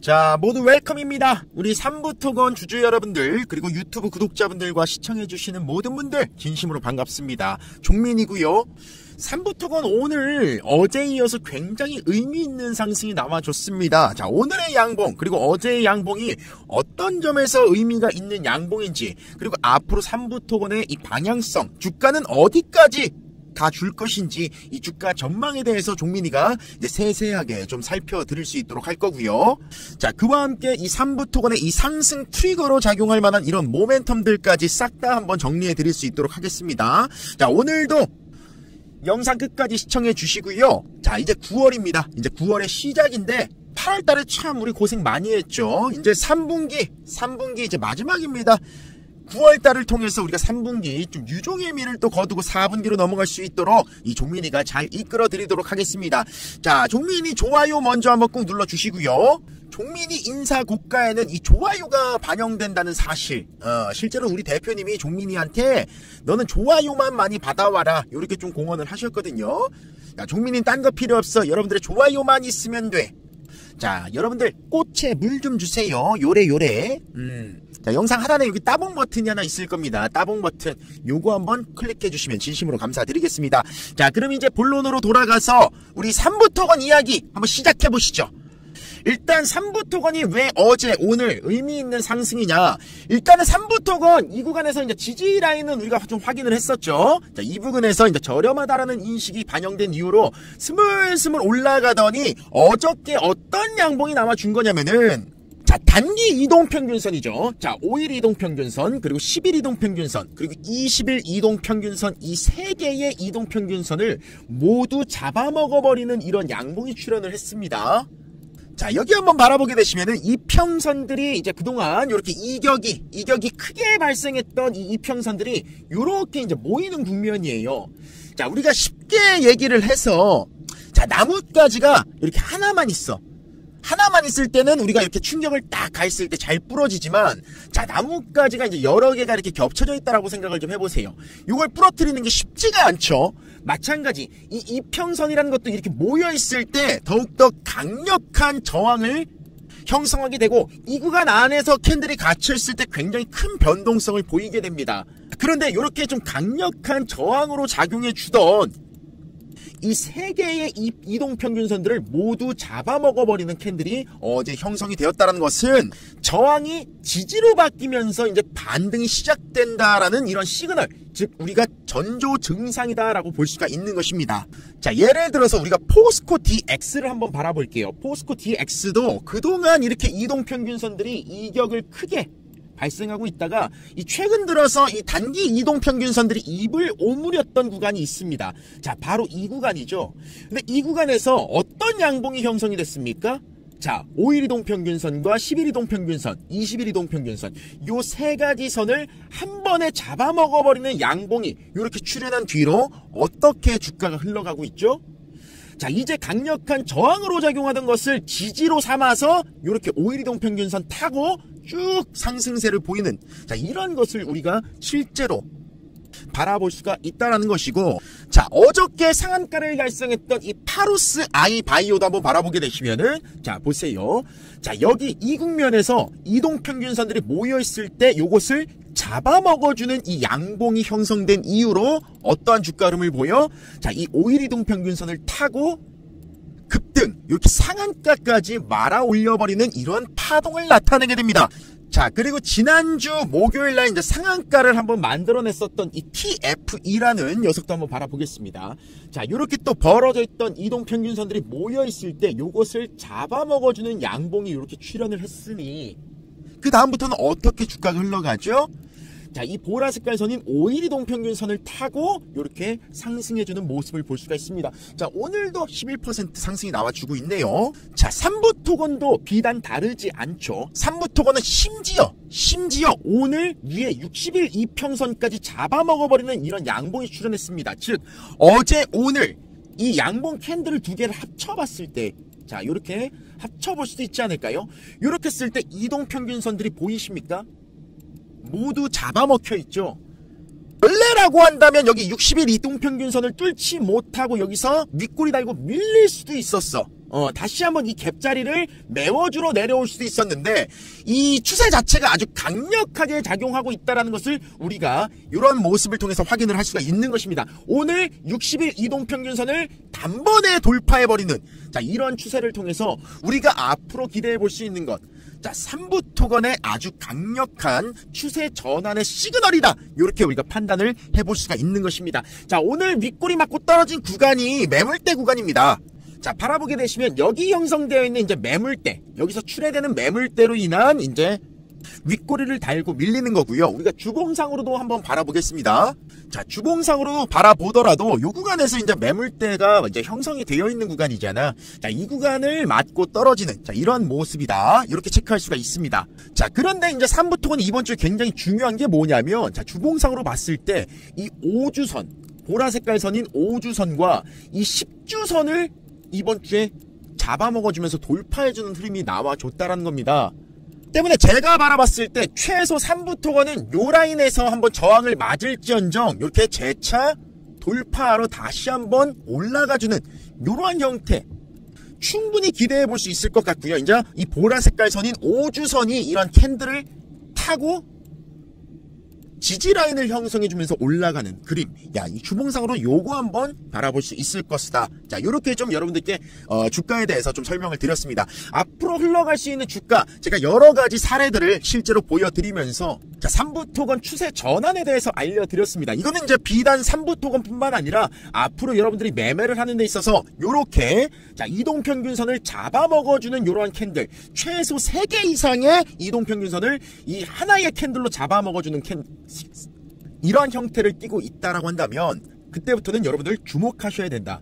자, 모두 웰컴입니다. 우리 삼부토건 주주 여러분들, 그리고 유튜브 구독자분들과 시청해주시는 모든 분들 진심으로 반갑습니다. 종민이고요. 삼부토건 오늘 어제에 이어서 굉장히 의미 있는 상승이 나와줬습니다. 자, 오늘의 양봉 그리고 어제의 양봉이 어떤 점에서 의미가 있는 양봉인지, 그리고 앞으로 삼부토건의 이 방향성, 주가는 어디까지 다 줄 것인지, 이 주가 전망에 대해서 종민이가 이제 세세하게 좀 살펴드릴 수 있도록 할 거고요. 자, 그와 함께 이 삼부토건의 이 상승 트리거로 작용할 만한 이런 모멘텀들까지 싹 다 한번 정리해 드릴 수 있도록 하겠습니다. 자, 오늘도 영상 끝까지 시청해 주시고요. 자, 이제 9월입니다. 이제 9월의 시작인데 8월달에 참 우리 고생 많이 했죠. 이제 3분기 이제 마지막입니다. 9월달을 통해서 우리가 3분기 좀 유종의 미를 또 거두고 4분기로 넘어갈 수 있도록 이 종민이가 잘 이끌어 드리도록 하겠습니다. 자, 종민이 좋아요 먼저 한번 꾹 눌러 주시고요. 종민이 인사 고가에는 이 좋아요가 반영된다는 사실, 실제로 우리 대표님이 종민이한테 너는 좋아요만 많이 받아와라 이렇게 좀 공언을 하셨거든요. 야, 종민이는 딴 거 필요 없어. 여러분들의 좋아요만 있으면 돼. 자, 여러분들 꽃에 물 좀 주세요. 요래. 자, 영상 하단에 여기 따봉 버튼이 하나 있을 겁니다. 따봉 버튼 요거 한번 클릭해 주시면 진심으로 감사드리겠습니다. 자, 그럼 이제 본론으로 돌아가서 우리 삼부토건 이야기 한번 시작해 보시죠. 일단 삼부토건이 왜 어제 오늘 의미 있는 상승이냐. 일단은 삼부토건 이 구간에서 이제 지지 라인은 우리가 좀 확인을 했었죠. 자, 이 부분에서 이제 저렴하다라는 인식이 반영된 이후로 스물스물 올라가더니 어저께 어떤 양봉이 나와준 거냐면은, 자, 단기 이동평균선이죠. 자, 5일 이동평균선, 그리고 10일 이동평균선, 그리고 20일 이동평균선, 이 세 개의 이동평균선을 모두 잡아먹어버리는 이런 양봉이 출현을 했습니다. 자, 여기 한번 바라보게 되시면은 이평선들이 이제 그동안 이렇게 이격이 크게 발생했던 이 이평선들이 이렇게 이제 모이는 국면이에요. 자, 우리가 쉽게 얘기를 해서, 자, 나뭇가지가 이렇게 하나만 있어. 하나만 있을 때는 우리가 이렇게 충격을 딱 가했을 때 잘 부러지지만, 자, 나뭇가지가 이제 여러 개가 이렇게 겹쳐져 있다라고 생각을 좀 해보세요. 이걸 부러뜨리는 게 쉽지가 않죠. 마찬가지 이 이평선이라는 것도 이렇게 모여 있을 때 더욱더 강력한 저항을 형성하게 되고, 이 구간 안에서 캔들이 갇혀 있을 때 굉장히 큰 변동성을 보이게 됩니다. 그런데 이렇게 좀 강력한 저항으로 작용해 주던 이 세 개의 이동평균선들을 모두 잡아먹어버리는 캔들이 어제 형성이 되었다는 것은 저항이 지지로 바뀌면서 이제 반등이 시작된다라는 이런 시그널, 즉 우리가 전조 증상이다라고 볼 수가 있는 것입니다. 자, 예를 들어서 우리가 포스코 DX를 한번 바라볼게요. 포스코 DX도 그동안 이렇게 이동평균선들이 이격을 크게 발생하고 있다가 이 최근 들어서 이 단기 이동평균선들이 입을 오므렸던 구간이 있습니다. 자, 바로 이 구간이죠. 근데 이 구간에서 어떤 양봉이 형성이 됐습니까? 자, 5일 이동평균선과 10일 이동평균선, 20일 이동평균선, 요 세 가지 선을 한 번에 잡아먹어버리는 양봉이 이렇게 출현한 뒤로 어떻게 주가가 흘러가고 있죠? 자, 이제 강력한 저항으로 작용하던 것을 지지로 삼아서 이렇게 5일 이동평균선 타고 쭉 상승세를 보이는, 자, 이런 것을 우리가 실제로 바라볼 수가 있다는 것이고, 자, 어저께 상한가를 달성했던 이 파루스 아이 바이오도 한번 바라보게 되시면은, 자, 보세요. 자, 여기 이 국면에서 이동평균선들이 모여있을 때 요것을 잡아먹어주는 이 양봉이 형성된 이후로 어떠한 주가 흐름을 보여? 자, 이 5일 이동평균선을 타고 급등, 이렇게 상한가까지 말아 올려버리는 이런 파동을 나타내게 됩니다. 자, 그리고 지난주 목요일날 이제 상한가를 한번 만들어냈었던 이 TFE라는 녀석도 한번 바라보겠습니다. 자, 이렇게 또 벌어져 있던 이동평균선들이 모여있을 때 요것을 잡아먹어주는 양봉이 이렇게 출현을 했으니, 그 다음부터는 어떻게 주가가 흘러가죠? 자, 이 보라 색깔 선인 5일 이동평균선을 타고 이렇게 상승해주는 모습을 볼 수가 있습니다. 자, 오늘도 11% 상승이 나와주고 있네요. 자, 삼부토건도 비단 다르지 않죠. 삼부토건은 심지어 오늘 위에 60일 이평선까지 잡아먹어버리는 이런 양봉이 출현했습니다. 즉, 어제 오늘 이 양봉 캔들을 두 개를 합쳐봤을 때, 자, 이렇게 합쳐볼 수도 있지 않을까요? 이렇게 쓸 때 이동평균선들이 보이십니까? 모두 잡아먹혀 있죠. 원래라고 한다면 여기 60일 이동평균선을 뚫지 못하고 여기서 윗꼬리 달고 밀릴 수도 있었어. 다시 한번 이 갭자리를 메워주러 내려올 수도 있었는데 이 추세 자체가 아주 강력하게 작용하고 있다는 것을 우리가 이런 모습을 통해서 확인을 할 수가 있는 것입니다. 오늘 60일 이동평균선을 단번에 돌파해버리는 자 이런 추세를 통해서 우리가 앞으로 기대해 볼 수 있는 것 자 3부 토건의 아주 강력한 추세 전환의 시그널이다. 이렇게 우리가 판단을 해볼 수가 있는 것입니다. 자 오늘 윗꼬리 맞고 떨어진 구간이 매물대 구간입니다. 자 바라보게 되시면 여기 형성되어 있는 이제 매물대 여기서 출해되는 매물대로 인한 이제 윗꼬리를 달고 밀리는 거고요. 우리가 주봉상으로도 한번 바라보겠습니다. 자 주봉상으로 바라보더라도 이 구간에서 이제 매물대가 이제 형성이 되어 있는 구간이잖아. 자 이 구간을 맞고 떨어지는 자 이런 모습이다. 이렇게 체크할 수가 있습니다. 자 그런데 이제 3부 토건 이번 주에 굉장히 중요한 게 뭐냐면 자 주봉상으로 봤을 때 이 5주선 보라 색깔 선인 5주선과 이 10주선을 이번 주에 잡아먹어주면서 돌파해주는 흐름이 나와줬다라는 겁니다. 때문에 제가 바라봤을 때 최소 3부 토건은 요 라인에서 한번 저항을 맞을지언정 이렇게 재차 돌파하러 다시 한번 올라가주는 요러한 형태 충분히 기대해 볼 수 있을 것 같고요. 이제 이 보라 색깔 선인 5주선이 이런 캔들을 타고 지지라인을 형성해주면서 올라가는 그림. 야, 이 주봉상으로 요거 한번 바라볼 수 있을 것이다. 자, 요렇게 좀 여러분들께 주가에 대해서 좀 설명을 드렸습니다. 앞으로 흘러갈 수 있는 주가, 제가 여러 가지 사례들을 실제로 보여드리면서 자, 3부 토건 추세 전환에 대해서 알려드렸습니다. 이거는 이제 비단 3부 토건뿐만 아니라 앞으로 여러분들이 매매를 하는 데 있어서 요렇게 자, 이동평균선을 잡아먹어주는 요러한 캔들, 최소 3개 이상의 이동평균선을 이 하나의 캔들로 잡아먹어주는 이러한 형태를 띠고 있다라고 한다면 그때부터는 여러분들 주목하셔야 된다.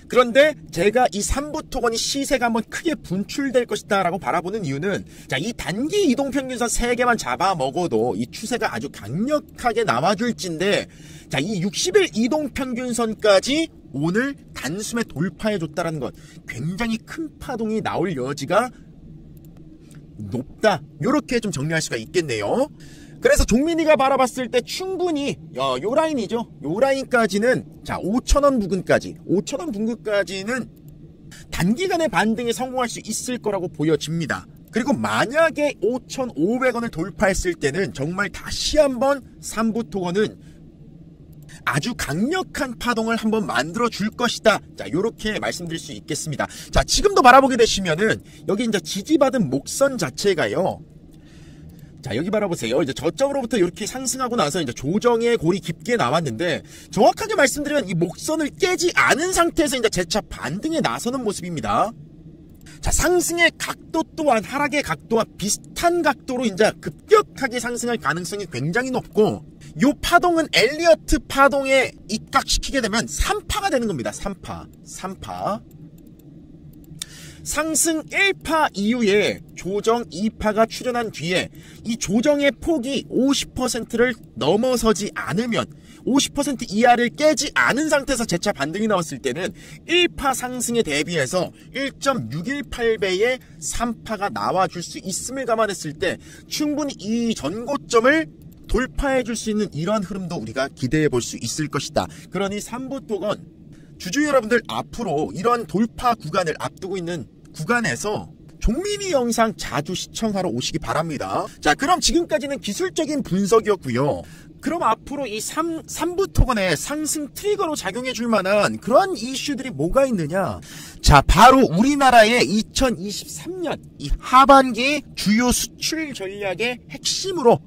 그런데 제가 이 3부 토건이 시세가 한번 크게 분출될 것이다 라고 바라보는 이유는 자, 이 단기 이동평균선 3개만 잡아먹어도 이 추세가 아주 강력하게 남아줄진데 자, 이 60일 이동평균선까지 오늘 단숨에 돌파해줬다라는 것 굉장히 큰 파동이 나올 여지가 높다. 요렇게 좀 정리할 수가 있겠네요. 그래서 종민이가 바라봤을 때 충분히 요 라인이죠. 요 라인까지는 자 5,000원 부근까지 5,000원 부근까지는 단기간의 반등에 성공할 수 있을 거라고 보여집니다. 그리고 만약에 5,500원을 돌파했을 때는 정말 다시 한번 3부 토건은 아주 강력한 파동을 한번 만들어 줄 것이다. 자, 요렇게 말씀드릴 수 있겠습니다. 자, 지금도 바라보게 되시면은 여기 이제 지지받은 목선 자체가요. 자, 여기 바라보세요. 이제 저점으로부터 이렇게 상승하고 나서 이제 조정의 골이 깊게 나왔는데 정확하게 말씀드리면 이 목선을 깨지 않은 상태에서 이제 재차 반등에 나서는 모습입니다. 자, 상승의 각도 또한 하락의 각도와 비슷한 각도로 이제 급격하게 상승할 가능성이 굉장히 높고 요 파동은 엘리어트 파동에 입각시키게 되면 3파가 되는 겁니다. 3파. 상승 1파 이후에 조정 2파가 출현한 뒤에 이 조정의 폭이 50%를 넘어서지 않으면 50% 이하를 깨지 않은 상태에서 재차 반등이 나왔을 때는 1파 상승에 대비해서 1.618배의 3파가 나와줄 수 있음을 감안했을 때 충분히 이 전고점을 돌파해 줄 수 있는 이러한 흐름도 우리가 기대해 볼 수 있을 것이다. 그러니 3부 토건 주주 여러분들 앞으로 이런 돌파 구간을 앞두고 있는 구간에서 종민이 영상 자주 시청하러 오시기 바랍니다. 자, 그럼 지금까지는 기술적인 분석이었고요. 그럼 앞으로 이 3부 토건의 상승 트리거로 작용해 줄 만한 그러한 이슈들이 뭐가 있느냐? 자, 바로 우리나라의 2023년 이 하반기 주요 수출 전략의 핵심으로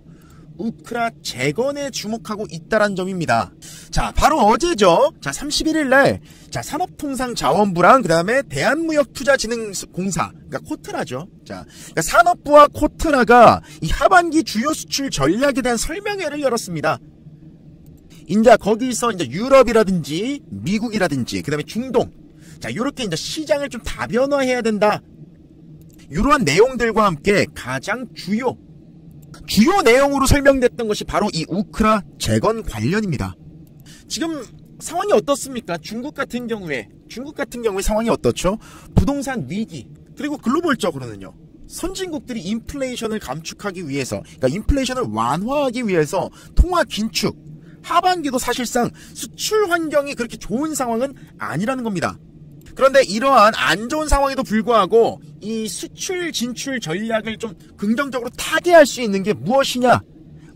우크라 재건에 주목하고 있다는 점입니다. 자, 바로 어제죠. 자, 31일 날 자, 산업통상자원부랑 그다음에 대한무역투자진흥공사, 그러니까 코트라죠. 자, 그러니까 산업부와 코트라가 이 하반기 주요 수출 전략에 대한 설명회를 열었습니다. 이제 거기서 이제 유럽이라든지 미국이라든지 그다음에 중동, 자, 요렇게 이제 시장을 좀 다변화해야 된다. 이러한 내용들과 함께 가장 주요 내용으로 설명됐던 것이 바로 이 우크라 재건 관련입니다. 지금 상황이 어떻습니까? 중국 같은 경우에 상황이 어떻죠? 부동산 위기, 그리고 글로벌적으로는요. 선진국들이 인플레이션을 감축하기 위해서, 그러니까 인플레이션을 완화하기 위해서 통화 긴축, 하반기도 사실상 수출 환경이 그렇게 좋은 상황은 아니라는 겁니다. 그런데 이러한 안 좋은 상황에도 불구하고 이 수출 진출 전략을 좀 긍정적으로 타개할 수 있는 게 무엇이냐?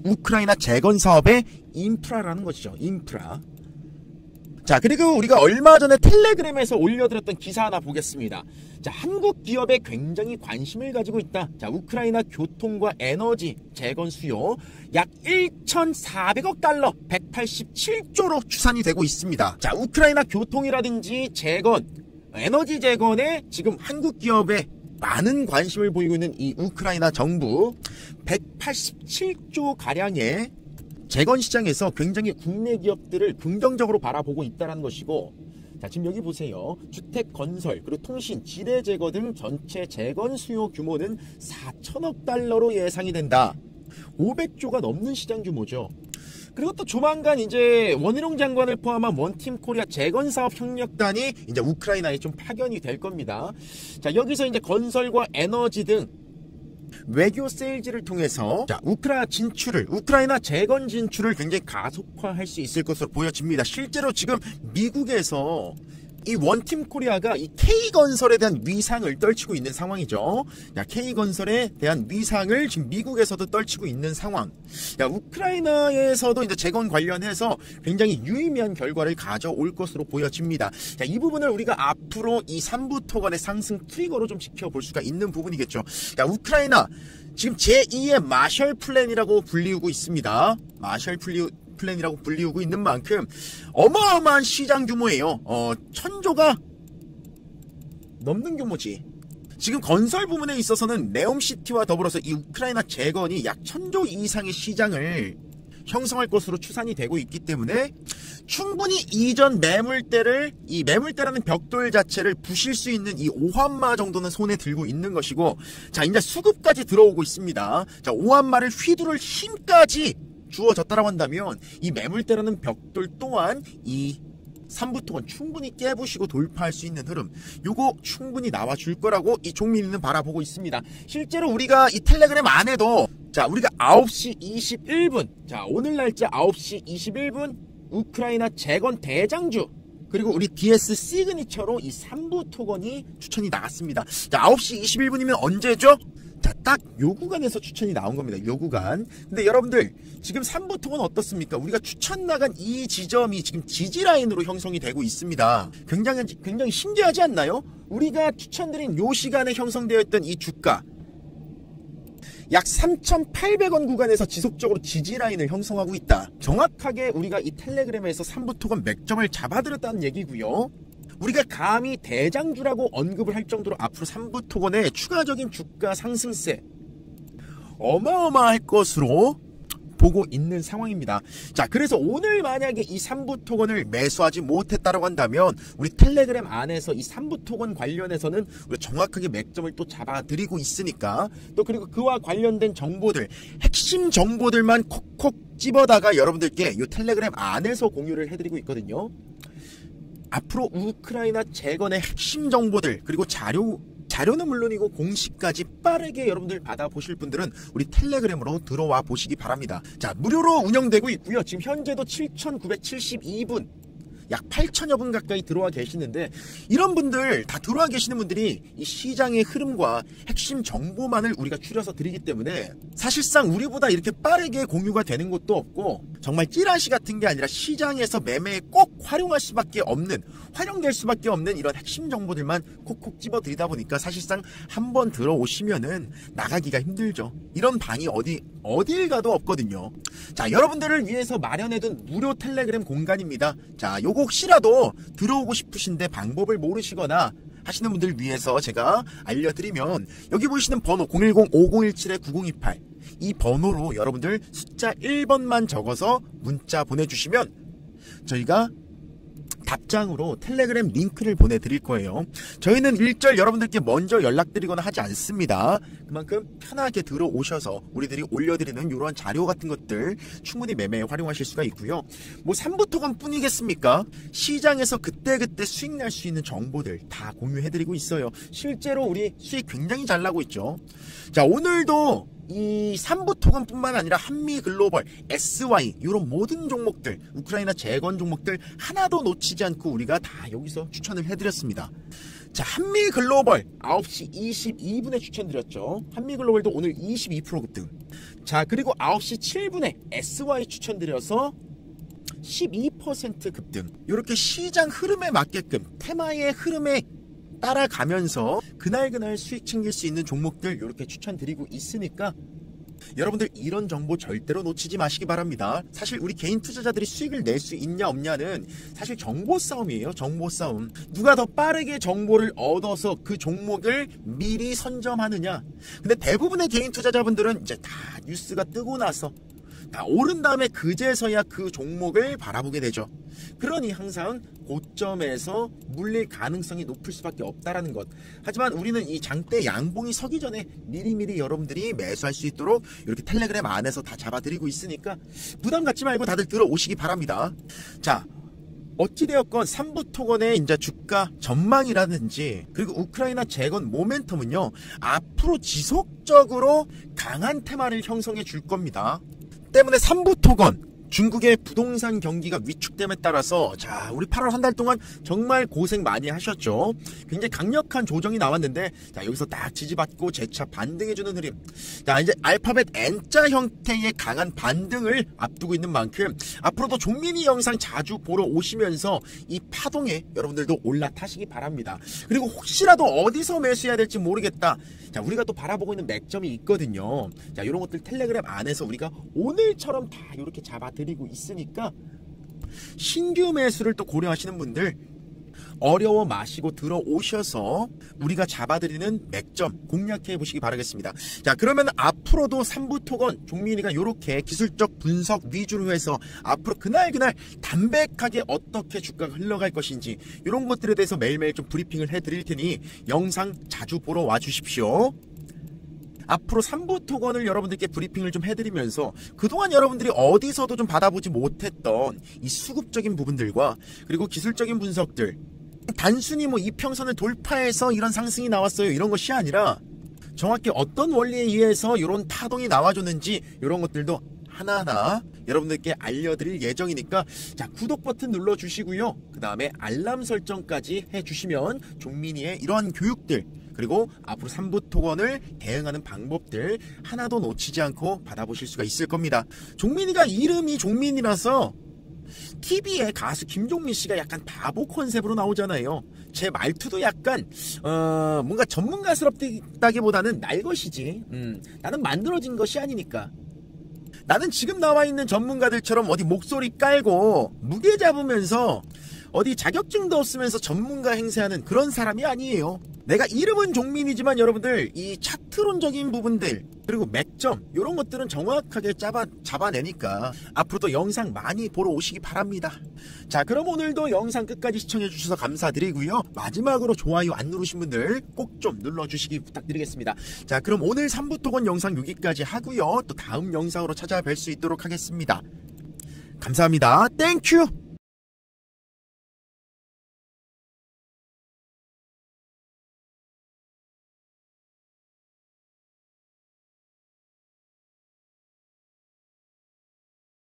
우크라이나 재건 사업의 인프라라는 것이죠. 인프라. 자, 그리고 우리가 얼마 전에 텔레그램에서 올려드렸던 기사 하나 보겠습니다. 자, 한국 기업에 굉장히 관심을 가지고 있다. 자, 우크라이나 교통과 에너지 재건 수요 약 1,400억 달러 187조로 추산이 되고 있습니다. 자, 우크라이나 교통이라든지 재건, 에너지 재건에 지금 한국 기업에 많은 관심을 보이고 있는 이 우크라이나 정부 187조 가량의 재건 시장에서 굉장히 국내 기업들을 긍정적으로 바라보고 있다는 것이고, 자, 지금 여기 보세요. 주택 건설, 그리고 통신, 지대 제거 등 전체 재건 수요 규모는 4천억 달러로 예상이 된다. 500조가 넘는 시장 규모죠. 그리고 또 조만간 이제 원희룡 장관을 포함한 원팀 코리아 재건 사업 협력단이 이제 우크라이나에 좀 파견이 될 겁니다. 자, 여기서 이제 건설과 에너지 등 외교 세일즈를 통해서 자, 우크라이나 재건 진출을 굉장히 가속화할 수 있을 것으로 보여집니다. 실제로 지금 미국에서 이 원팀 코리아가 이 K건설에 대한 위상을 떨치고 있는 상황이죠. 야, K건설에 대한 위상을 지금 미국에서도 떨치고 있는 상황. 야, 우크라이나에서도 이제 재건 관련해서 굉장히 유의미한 결과를 가져올 것으로 보여집니다. 자, 이 부분을 우리가 앞으로 이 3부 토건의 상승 트리거로 좀 지켜볼 수가 있는 부분이겠죠. 야, 우크라이나 지금 제2의 마셜 플랜이라고 불리우고 있습니다. 마셜 플랜이라고 불리우고 있는 만큼 어마어마한 시장 규모예요. 1,000조가 넘는 규모지. 지금 건설 부문에 있어서는 네옴시티와 더불어서 이 우크라이나 재건이 약 1,000조 이상의 시장을 형성할 것으로 추산이 되고 있기 때문에 충분히 이전 매물대라는 벽돌 자체를 부실 수 있는 이 오한마 정도는 손에 들고 있는 것이고, 자, 이제 수급까지 들어오고 있습니다. 자, 오한마를 휘두를 힘까지 주어졌다라고 한다면 이 매물대라는 벽돌 또한 이 3부 토건 충분히 깨부시고 돌파할 수 있는 흐름, 요거 충분히 나와줄 거라고 이 종민이는 바라보고 있습니다. 실제로 우리가 이 텔레그램 안에도 자, 우리가 9시 21분, 자, 오늘 날짜 9시 21분 우크라이나 재건 대장주, 그리고 우리 DS 시그니처로 이 3부 토건이 추천이 나왔습니다. 자, 9시 21분이면 언제죠? 자, 딱 요 구간에서 추천이 나온 겁니다. 요 구간. 근데 여러분들 지금 3부 토건 어떻습니까? 우리가 추천 나간 이 지점이 지금 지지라인으로 형성이 되고 있습니다. 굉장히 신기하지 않나요? 우리가 추천드린 요 시간에 형성되어 있던 이 주가 약 3,800원 구간에서 지속적으로 지지라인을 형성하고 있다. 정확하게 우리가 이 텔레그램에서 3부 토건 맥점을 잡아들였다는 얘기고요. 우리가 감히 대장주라고 언급을 할 정도로 앞으로 3부 토건의 추가적인 주가 상승세 어마어마할 것으로 보고 있는 상황입니다. 자, 그래서 오늘 만약에 이 3부 토건을 매수하지 못했다고 한다면 우리 텔레그램 안에서 이 3부 토건 관련해서는 우리가 정확하게 맥점을 또 잡아드리고 있으니까, 또 그리고 그와 관련된 정보들, 핵심 정보들만 콕콕 집어다가 여러분들께 이 텔레그램 안에서 공유를 해드리고 있거든요. 앞으로 우크라이나 재건의 핵심 정보들, 그리고 자료는 물론이고 공시까지 빠르게 여러분들 받아보실 분들은 우리 텔레그램으로 들어와 보시기 바랍니다. 자, 무료로 운영되고 있고요. 지금 현재도 7,972분, 약 8천여 분 가까이 들어와 계시는데, 이런 분들 다 들어와 계시는 분들이 이 시장의 흐름과 핵심 정보만을 우리가 추려서 드리기 때문에 사실상 우리보다 이렇게 빠르게 공유가 되는 것도 없고, 정말 찌라시 같은 게 아니라 시장에서 매매에 꼭 활용될 수밖에 없는 이런 핵심 정보들만 콕콕 집어 드리다 보니까 사실상 한번 들어오시면은 나가기가 힘들죠. 이런 방이 어딜 가도 없거든요. 자, 여러분들을 위해서 마련해둔 무료 텔레그램 공간입니다. 자, 요거 혹시라도 들어오고 싶으신데 방법을 모르시거나 하시는 분들 위해서 제가 알려드리면, 여기 보시는 번호 010-5017-9028 이 번호로 여러분들 숫자 1번만 적어서 문자 보내주시면 저희가 답장으로 텔레그램 링크를 보내드릴 거예요. 저희는 일절 여러분들께 먼저 연락드리거나 하지 않습니다. 그만큼 편하게 들어오셔서 우리들이 올려드리는 이러한 자료 같은 것들 충분히 매매에 활용하실 수가 있고요. 뭐 3부 토건 뿐이겠습니까? 시장에서 그때그때 수익 날 수 있는 정보들 다 공유해드리고 있어요. 실제로 우리 수익 굉장히 잘 나고 있죠. 자, 오늘도 이 삼부토건뿐만 아니라 한미글로벌, SY 이런 모든 종목들, 우크라이나 재건 종목들 하나도 놓치지 않고 우리가 다 여기서 추천을 해드렸습니다. 자, 한미글로벌 9시 22분에 추천드렸죠. 한미글로벌도 오늘 22% 급등. 자, 그리고 9시 7분에 SY 추천드려서 12% 급등. 이렇게 시장 흐름에 맞게끔 테마의 흐름에 따라가면서 그날 수익 챙길 수 있는 종목들 이렇게 추천드리고 있으니까 여러분들 이런 정보 절대로 놓치지 마시기 바랍니다. 사실 우리 개인 투자자들이 수익을 낼 수 있냐 없냐는 사실 정보 싸움이에요. 정보 싸움. 누가 더 빠르게 정보를 얻어서 그 종목을 미리 선점하느냐. 근데 대부분의 개인 투자자분들은 이제 다 뉴스가 뜨고 나서 다 오른 다음에 그제서야 그 종목을 바라보게 되죠. 그러니 항상 고점에서 물릴 가능성이 높을 수밖에 없다라는 것. 하지만 우리는 이 장대 양봉이 서기 전에 미리미리 여러분들이 매수할 수 있도록 이렇게 텔레그램 안에서 다 잡아드리고 있으니까 부담 갖지 말고 다들 들어오시기 바랍니다. 자, 어찌되었건 삼부토건의 이제 주가 전망이라든지 그리고 우크라이나 재건 모멘텀은요 앞으로 지속적으로 강한 테마를 형성해 줄 겁니다. 때문에 삼부토건 중국의 부동산 경기가 위축됨에 따라서 자 우리 8월 한 달 동안 정말 고생 많이 하셨죠. 굉장히 강력한 조정이 나왔는데 자 여기서 딱 지지받고 재차 반등해주는 흐름. 자 이제 알파벳 N자 형태의 강한 반등을 앞두고 있는 만큼 앞으로도 종민이 영상 자주 보러 오시면서 이 파동에 여러분들도 올라타시기 바랍니다. 그리고 혹시라도 어디서 매수해야 될지 모르겠다. 자 우리가 또 바라보고 있는 맥점이 있거든요. 자 이런 것들 텔레그램 안에서 우리가 오늘처럼 다 이렇게 잡아드리고 있으니까 신규 매수를 또 고려하시는 분들 어려워 마시고 들어오셔서 우리가 잡아드리는 맥점 공략해 보시기 바라겠습니다. 자 그러면 앞으로도 삼부토건 종민이가 이렇게 기술적 분석 위주로 해서 앞으로 그날 담백하게 어떻게 주가가 흘러갈 것인지 이런 것들에 대해서 매일매일 좀 브리핑을 해드릴 테니 영상 자주 보러 와주십시오. 앞으로 삼부토건을 여러분들께 브리핑을 좀 해드리면서 그동안 여러분들이 어디서도 좀 받아보지 못했던 이 수급적인 부분들과 그리고 기술적인 분석들 단순히 뭐 이평선을 돌파해서 이런 상승이 나왔어요 이런 것이 아니라 정확히 어떤 원리에 의해서 이런 타동이 나와줬는지 이런 것들도 하나하나 여러분들께 알려드릴 예정이니까 자 구독 버튼 눌러주시고요. 그 다음에 알람 설정까지 해주시면 종민이의 이러한 교육들 그리고 앞으로 삼부토건을 대응하는 방법들 하나도 놓치지 않고 받아보실 수가 있을 겁니다. 종민이가 이름이 종민이라서 TV에 가수 김종민 씨가 약간 바보 컨셉으로 나오잖아요. 제 말투도 약간 뭔가 전문가스럽다기보다는 날 것이지 나는 만들어진 것이 아니니까. 나는 지금 나와 있는 전문가들처럼 어디 목소리 깔고 무게 잡으면서 어디 자격증도 없으면서 전문가 행세하는 그런 사람이 아니에요. 내가 이름은 종민이지만 여러분들 이 차트론적인 부분들 그리고 맥점 이런 것들은 정확하게 잡아내니까 앞으로도 영상 많이 보러 오시기 바랍니다. 자 그럼 오늘도 영상 끝까지 시청해 주셔서 감사드리고요. 마지막으로 좋아요 안 누르신 분들 꼭 좀 눌러주시기 부탁드리겠습니다. 자 그럼 오늘 삼부토건 영상 여기까지 하고요. 또 다음 영상으로 찾아뵐 수 있도록 하겠습니다. 감사합니다. 땡큐.